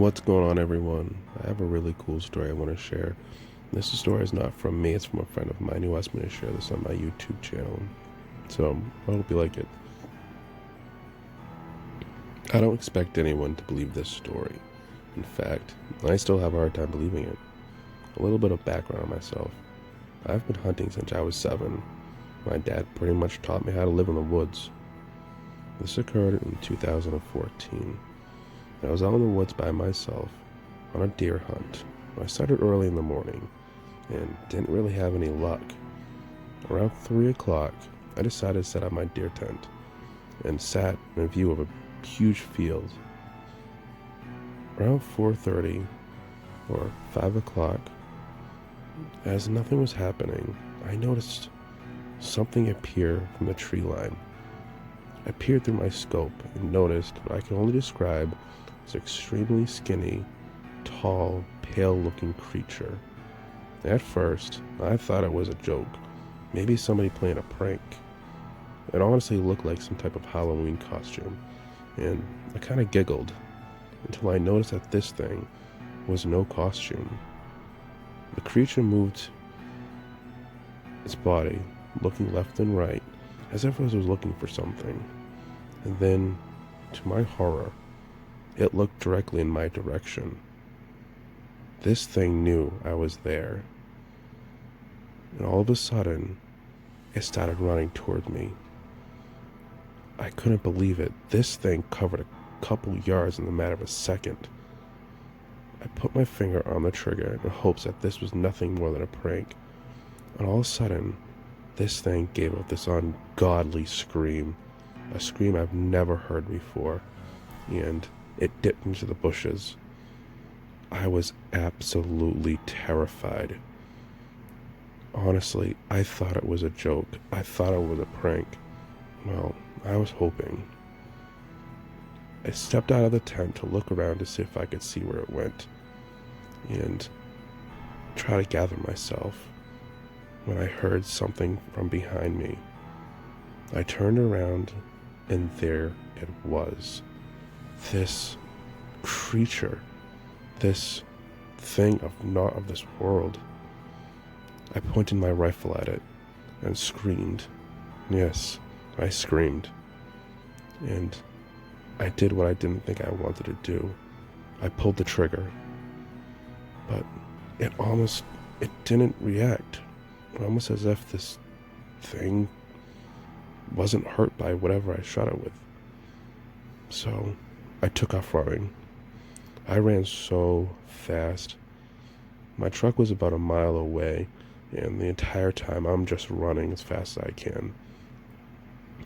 What's going on, everyone? I have a really cool story I want to share. This story is not from me, it's from a friend of mine who asked me to share this on my YouTube channel. So, I hope you like it. I don't expect anyone to believe this story. In fact, I still have a hard time believing it. A little bit of background on myself. I've been hunting since I was 7. My dad pretty much taught me how to live in the woods. This occurred in 2014. I was out in the woods by myself on a deer hunt. I started early in the morning and didn't really have any luck. Around 3 o'clock, I decided to set up my deer tent and sat in a view of a huge field. Around 4:30 or 5 o'clock, as nothing was happening, I noticed something appear from the tree line. I peered through my scope and noticed what I can only describe as an extremely skinny, tall, pale-looking creature. At first, I thought it was a joke, maybe somebody playing a prank. It honestly looked like some type of Halloween costume, and I kind of giggled until I noticed that this thing was no costume. The creature moved its body, looking left and right, as if it was looking for something. And then, to my horror, it looked directly in my direction. This thing knew I was there. And all of a sudden, it started running toward me. I couldn't believe it. This thing covered a couple yards in the matter of a second. I put my finger on the trigger in hopes that this was nothing more than a prank. And all of a sudden, this thing gave up this ungodly scream. A scream I've never heard before. And it dipped into the bushes. I was absolutely terrified. Honestly, I thought it was a joke. I thought it was a prank. Well, I was hoping. I stepped out of the tent to look around to see if I could see where it went and try to gather myself when I heard something from behind me. I turned around and there it was. This creature, this thing not of this world. I pointed my rifle at it and screamed. Yes, I screamed. And I did what I didn't think I wanted to do. I pulled the trigger. But it didn't react. Almost as if this thing wasn't hurt by whatever I shot it with. So I took off running. I ran so fast. My truck was about a mile away, and the entire time I'm just running as fast as I can.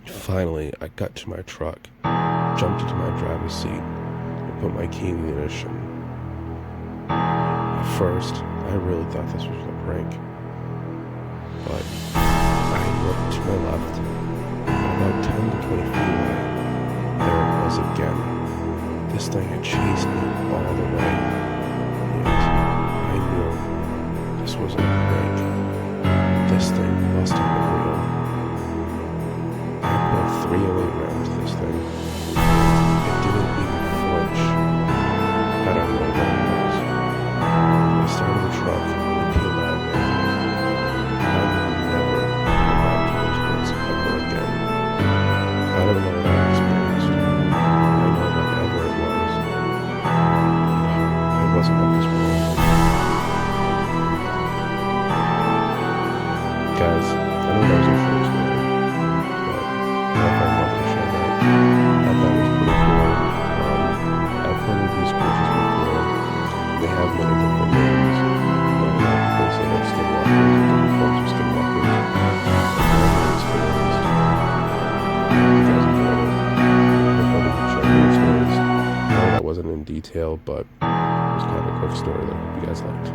Finally, I got to my truck, jumped into my driver's seat, and put my key in the ignition. At first, I really thought this was a prank. But I looked to my left, and about 10 to 20 feet away, there it was again. This thing had chased me all the way, and I knew this wasn't a prank. This thing must have been real. I put a 308 round to this thing. It didn't even flinch. I don't know what it was. I started the truck and peeled out of there. I will never go back to those woods ever again. I don't know what I experienced. I know whatever it was. It wasn't of this world. Guys, I know that was a short story, but I thought I wanted to share that. I thought it was pretty cool. I've heard of these creatures before. They have many different names. They say like skinwalkers, different forms of skinwalkers. I've never experienced. You guys enjoyed it. I hope you enjoyed the stories. I know that wasn't in detail, but it was kind of a quick story that I hope you guys liked.